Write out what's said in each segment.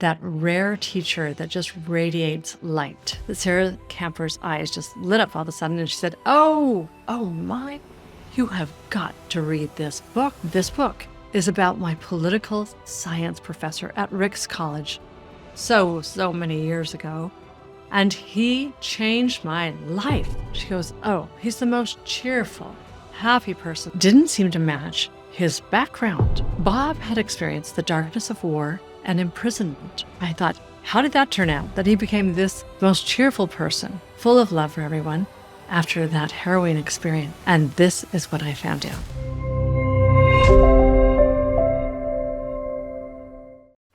that rare teacher that just radiates light. That Sarah Camper's eyes just lit up all of a sudden, and she said, oh my, you have got to read this book. This book is about my political science professor at Rick's College so many years ago, and he changed my life. She goes, oh, he's the most cheerful, happy person. Didn't seem to match his background. Bob had experienced the darkness of war and imprisonment. I thought, how did that turn out, that he became this most cheerful person, full of love for everyone, after that harrowing experience? And this is what I found out.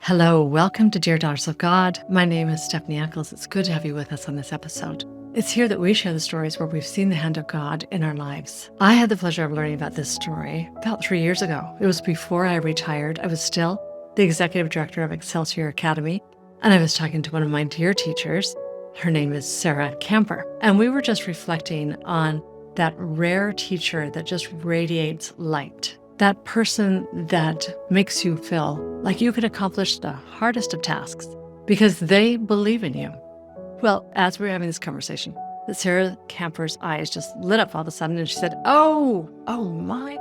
Hello, welcome to Dear Daughters of God. My name is Stephanie Eccles. It's good to have you with us on this episode. It's here that we share the stories where we've seen the hand of God in our lives. I had the pleasure of learning about this story about 3 years ago. It was before I retired. I was still the executive director of Excelsior Academy, and I was talking to one of my dear teachers. Her name is Sarah Camper, and we were just reflecting on that rare teacher that just radiates light. That person that makes you feel like you can accomplish the hardest of tasks because they believe in you. Well, as we were having this conversation, Sarah Camper's eyes just lit up all of a sudden, and she said, oh my,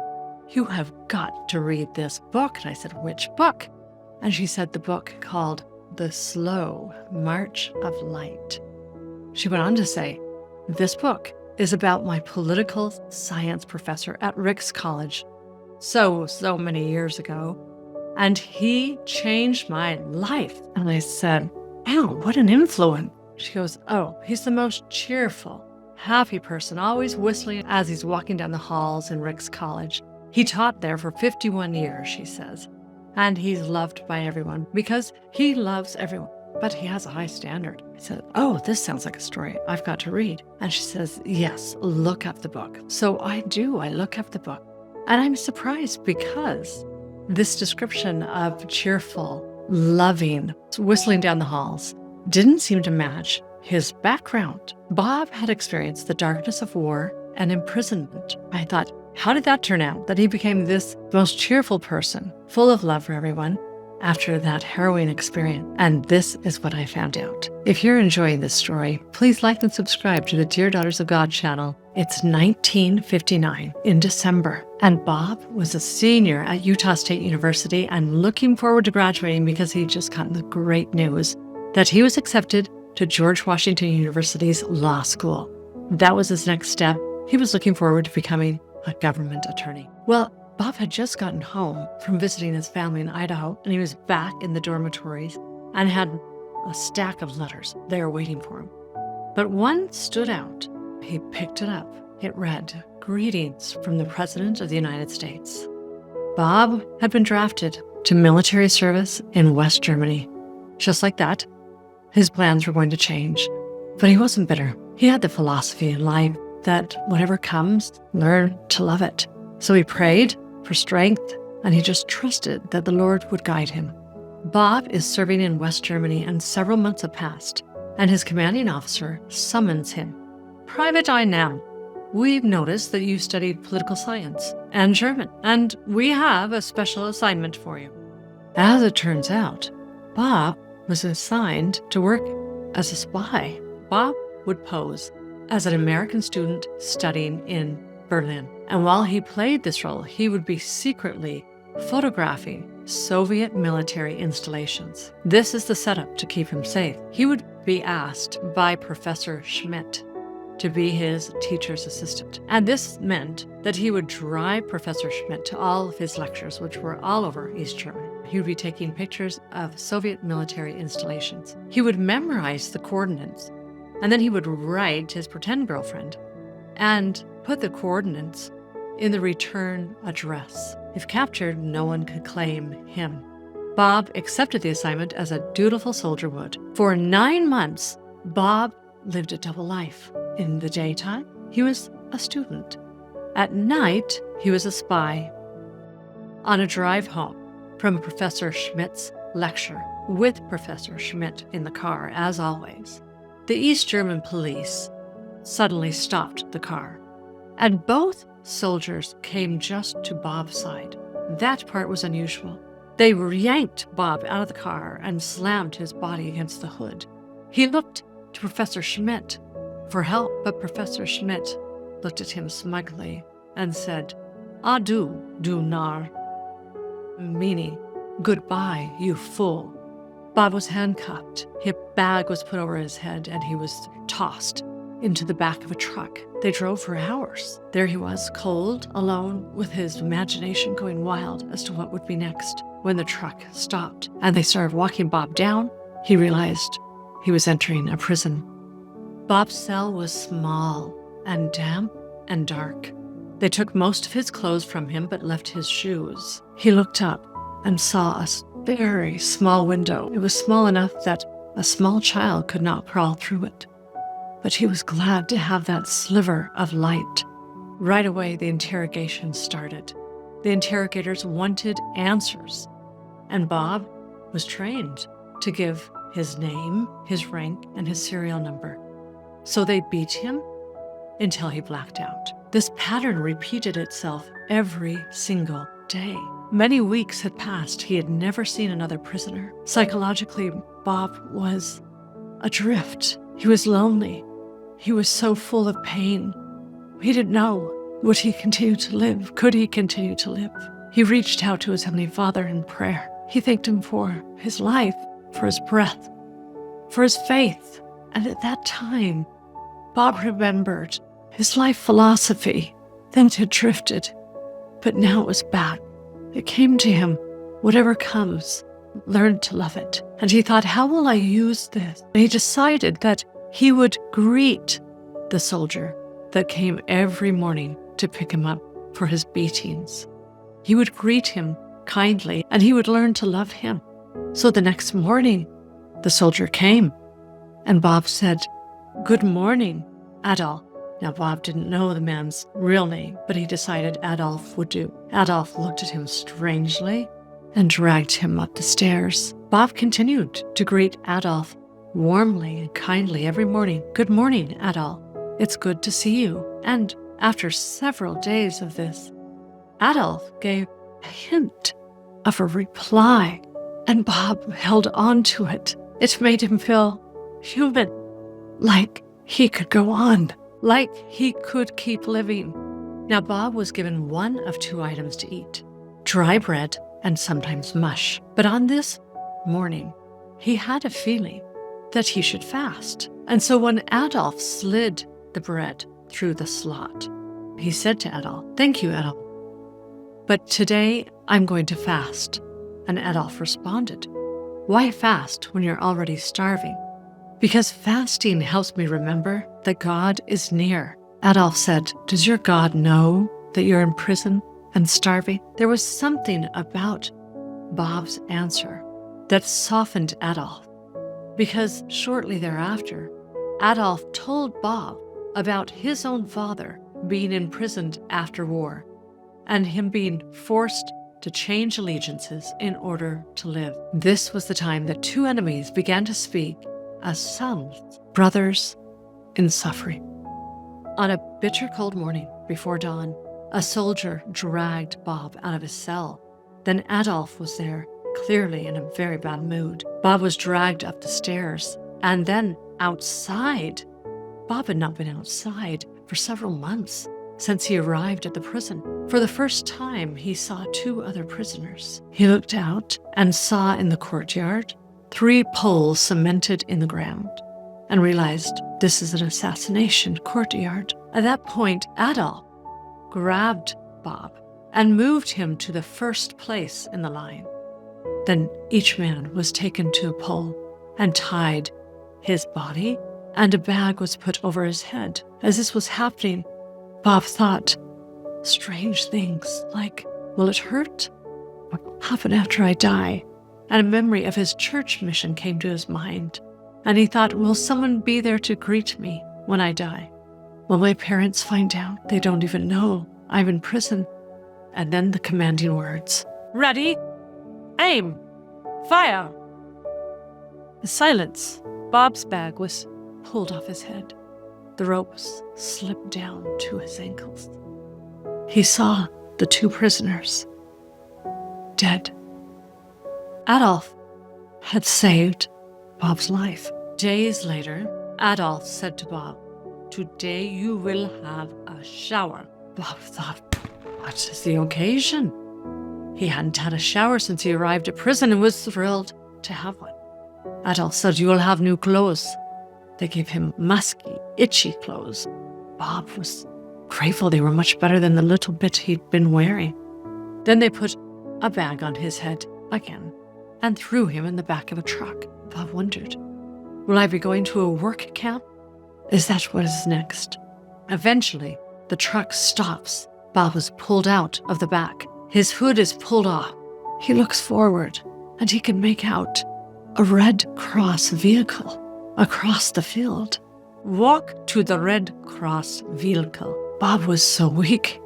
you have got to read this book. And I said, which book? And she said the book called The Slow March of Light. She went on to say, this book is about my political science professor at Rick's College so many years ago, and he changed my life. And I said, ow, what an influence. She goes, oh, he's the most cheerful, happy person, always whistling as he's walking down the halls in Rick's College. He taught there for 51 years, she says, and he's loved by everyone because he loves everyone, but he has a high standard. I said, oh, this sounds like a story I've got to read. And she says, yes, look up the book. So I do. I look up the book. And I'm surprised because this description of cheerful, loving, whistling down the halls didn't seem to match his background. Bob had experienced the darkness of war and imprisonment. I thought, how did that turn out, that he became this most cheerful person, full of love for everyone, after that harrowing experience? And this is what I found out. If you're enjoying this story, please like and subscribe to the Dear Daughters of God channel. It's 1959 in December, and Bob was a senior at Utah State University and looking forward to graduating because he'd just gotten the great news that he was accepted to George Washington University's law school. That was his next step. He was looking forward to becoming a government attorney. Well, Bob had just gotten home from visiting his family in Idaho, and he was back in the dormitories and had a stack of letters there waiting for him. But one stood out. He picked it up. It read, "Greetings from the President of the United States." Bob had been drafted to military service in West Germany. Just like that, his plans were going to change. But he wasn't bitter. He had the philosophy in life that whatever comes, learn to love it. So he prayed for strength, and he just trusted that the Lord would guide him. Bob is serving in West Germany, and several months have passed, and his commanding officer summons him. "Private Inama, we've noticed that you studied political science and German, and we have a special assignment for you." As it turns out, Bob was assigned to work as a spy. Bob would pose as an American student studying in Berlin. And while he played this role, he would be secretly photographing Soviet military installations. This is the setup to keep him safe. He would be asked by Professor Schmidt to be his teacher's assistant. And this meant that he would drive Professor Schmidt to all of his lectures, which were all over East Germany. He would be taking pictures of Soviet military installations. He would memorize the coordinates, and then he would write his pretend girlfriend and put the coordinates in the return address. If captured, no one could claim him. Bob accepted the assignment as a dutiful soldier would. For 9 months, Bob lived a double life. In the daytime, he was a student. At night, he was a spy. On a drive home from Professor Schmidt's lecture, with Professor Schmidt in the car, as always, the East German police suddenly stopped the car, and both soldiers came just to Bob's side. That part was unusual. They yanked Bob out of the car and slammed his body against the hood. He looked to Professor Schmidt for help, but Professor Schmidt looked at him smugly and said, "Adieu, du Narr," meaning, "Goodbye, you fool." Bob was handcuffed. His bag was put over his head and he was tossed into the back of a truck. They drove for hours. There he was, cold, alone, with his imagination going wild as to what would be next. When the truck stopped and they started walking Bob down, he realized he was entering a prison. Bob's cell was small and damp and dark. They took most of his clothes from him but left his shoes. He looked up and saw a very small window. It was small enough that a small child could not crawl through it. But he was glad to have that sliver of light. Right away, the interrogation started. The interrogators wanted answers, and Bob was trained to give his name, his rank, and his serial number. So they beat him until he blacked out. This pattern repeated itself every single day. Many weeks had passed. He had never seen another prisoner. Psychologically, Bob was adrift. He was lonely. He was so full of pain. He didn't know, would he continue to live? Could he continue to live? He reached out to his Heavenly Father in prayer. He thanked him for his life, for his breath, for his faith. And at that time, Bob remembered his life philosophy. Then it had drifted, but now it was back. It came to him, whatever comes, learn to love it. And he thought, how will I use this? And he decided that he would greet the soldier that came every morning to pick him up for his beatings. He would greet him kindly, and he would learn to love him. So the next morning, the soldier came, and Bob said, "Good morning, Adolf." Now, Bob didn't know the man's real name, but he decided Adolf would do. Adolf looked at him strangely and dragged him up the stairs. Bob continued to greet Adolf warmly and kindly every morning. "Good morning, Adolf. It's good to see you." And after several days of this, Adolf gave a hint of a reply, and Bob held on to it. It made him feel human, like he could go on, like he could keep living. Now, Bob was given one of two items to eat: dry bread and sometimes mush. But on this morning, he had a feeling that he should fast. And so when Adolf slid the bread through the slot, he said to Adolf, "Thank you, Adolf, but today I'm going to fast." And Adolf responded, "Why fast when you're already starving?" "Because fasting helps me remember that God is near." Adolf said, "Does your God know that you're in prison and starving?" There was something about Bob's answer that softened Adolf, because shortly thereafter, Adolf told Bob about his own father being imprisoned after war and him being forced to change allegiances in order to live. This was the time that two enemies began to speak as sons, brothers in suffering. On a bitter cold morning before dawn, a soldier dragged Bob out of his cell. Then Adolf was there, clearly in a very bad mood. Bob was dragged up the stairs, and then outside. Bob had not been outside for several months since he arrived at the prison. For the first time, he saw two other prisoners. He looked out and saw in the courtyard 3 poles cemented in the ground, and realized this is an assassination courtyard. At that point, Adolf grabbed Bob and moved him to the first place in the line. Then each man was taken to a pole and tied his body, and a bag was put over his head. As this was happening, Bob thought strange things like, will it hurt? What will happen after I die? And a memory of his church mission came to his mind. And he thought, will someone be there to greet me when I die? Will my parents find out? They don't even know I'm in prison. And then the commanding words, "Ready, aim, fire." The silence. Bob's bag was pulled off his head. The ropes slipped down to his ankles. He saw the 2 prisoners dead. Adolf had saved Bob's life. Days later, Adolf said to Bob, "Today you will have a shower." Bob thought, what is the occasion? He hadn't had a shower since he arrived at prison and was thrilled to have one. Adolf said, "You will have new clothes." They gave him musky, itchy clothes. Bob was grateful they were much better than the little bit he'd been wearing. Then they put a bag on his head again and threw him in the back of a truck. Bob wondered, will I be going to a work camp? Is that what is next? Eventually, the truck stops. Bob is pulled out of the back. His hood is pulled off. He looks forward, and he can make out a Red Cross vehicle across the field. Walk to the Red Cross vehicle. Bob was so weak,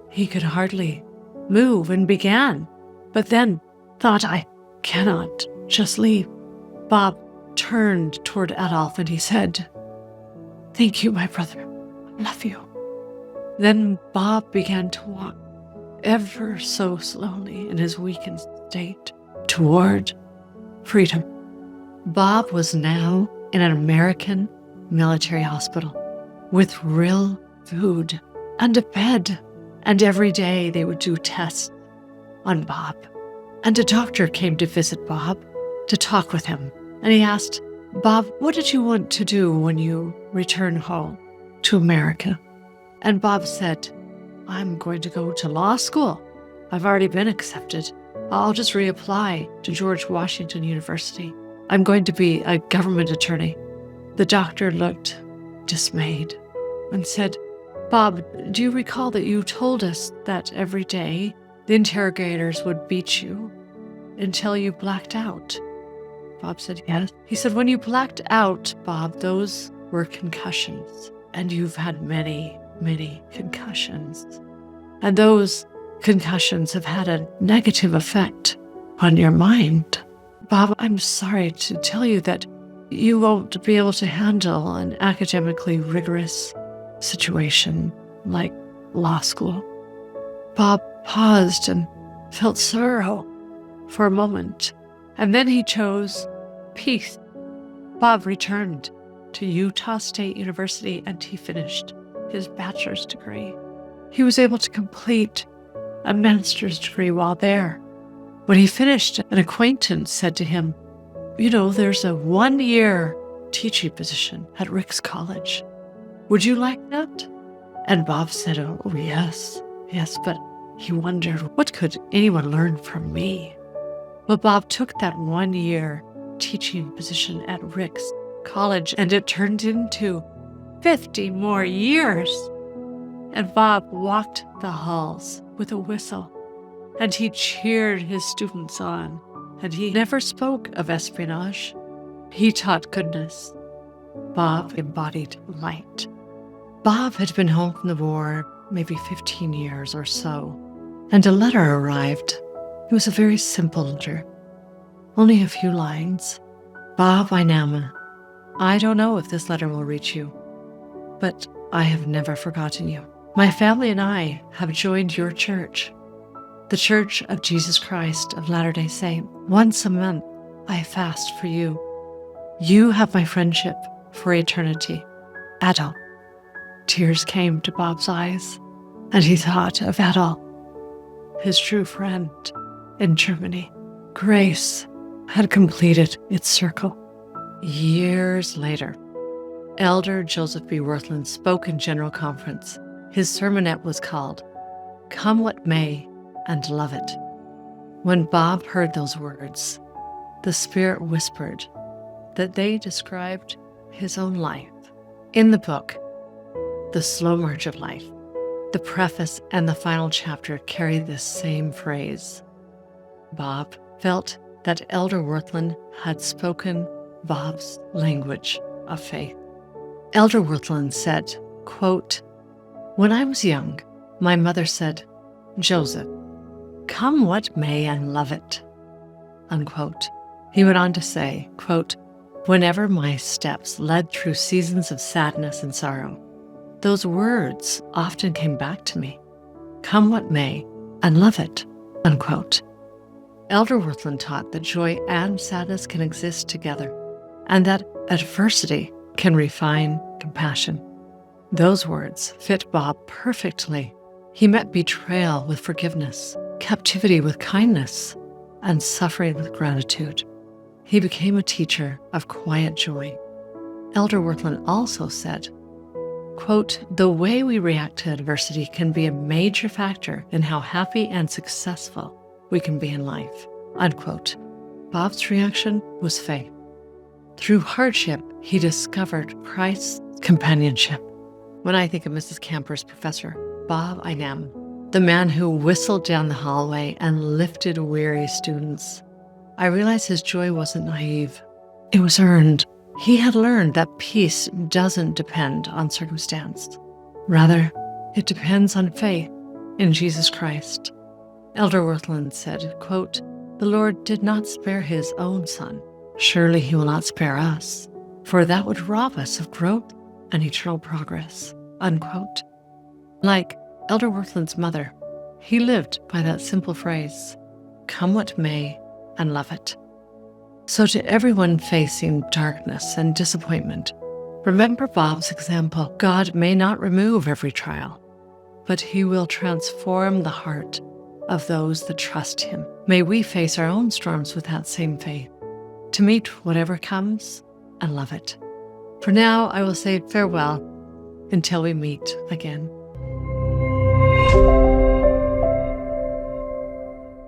he could hardly move and began, but then thought, I cannot just leave. Bob turned toward Adolf and he said, "Thank you, my brother. I love you." Then Bob began to walk ever so slowly in his weakened state toward freedom. Bob was now in an American military hospital with real food and a bed. And every day they would do tests on Bob. And a doctor came to visit Bob to talk with him. And he asked, "Bob, what did you want to do when you return home to America?" And Bob said, "I'm going to go to law school. I've already been accepted. I'll just reapply to George Washington University. I'm going to be a government attorney." The doctor looked dismayed and said, "Bob, do you recall that you told us that every day the interrogators would beat you until you blacked out?" Bob said, "Yes." He said, "When you blacked out, Bob, those were concussions. And you've had many, many concussions. And those concussions have had a negative effect on your mind. Bob, I'm sorry to tell you that you won't be able to handle an academically rigorous situation like law school." Bob paused and felt sorrow for a moment, and then he chose peace. Bob returned to Utah State University and he finished his bachelor's degree. He was able to complete a master's degree while there. When he finished, an acquaintance said to him, "You know, there's a 1-year teaching position at Rick's College. Would you like that?" And Bob said, "Oh, yes, but he wondered, what could anyone learn from me?" Well, Bob took that 1-year teaching position at Rick's College, and it turned into 50 more years. And Bob walked the halls with a whistle, and he cheered his students on, and he never spoke of espionage. He taught goodness. Bob embodied light. Bob had been home from the war maybe 15 years or so, and a letter arrived. It was a very simple letter, only a few lines. "Bob Inama, I don't know if this letter will reach you, but I have never forgotten you. My family and I have joined your church, the Church of Jesus Christ of Latter-day Saints. Once a month, I fast for you. You have my friendship for eternity. Adolf." Tears came to Bob's eyes, and he thought of Adolf, his true friend in Germany. Grace had completed its circle. Years later, Elder Joseph B. Worthland spoke in General Conference. His sermonette was called, "Come What May and Love It." When Bob heard those words, the Spirit whispered that they described his own life. In the book, The Slow March of Life, the preface and the final chapter carry this same phrase. Bob felt that Elder Worthland had spoken Bob's language of faith. Elder Worthland said, quote, "When I was young, my mother said, 'Joseph, come what may and love it,' unquote." He went on to say, quote, "Whenever my steps led through seasons of sadness and sorrow, those words often came back to me. Come what may and love it," unquote. Elder Worthland taught that joy and sadness can exist together, and that adversity can refine compassion. Those words fit Bob perfectly. He met betrayal with forgiveness, captivity with kindness, and suffering with gratitude. He became a teacher of quiet joy. Elder Worthland also said, quote, "The way we react to adversity can be a major factor in how happy and successful we can be in life," unquote. Bob's reaction was faith. Through hardship, he discovered Christ's companionship. When I think of Mrs. Camper's professor, Bob Inama, the man who whistled down the hallway and lifted weary students, I realize his joy wasn't naive. It was earned. He had learned that peace doesn't depend on circumstance. Rather, it depends on faith in Jesus Christ. Elder Worthland said, quote, "The Lord did not spare his own son. Surely he will not spare us, for that would rob us of growth and eternal progress," unquote. Like Elder Worthland's mother, he lived by that simple phrase, "Come what may, and love it." So to everyone facing darkness and disappointment, remember Bob's example. God may not remove every trial, but he will transform the heart of those that trust him. May we face our own storms with that same faith, to meet whatever comes and love it. For now, I will say farewell until we meet again.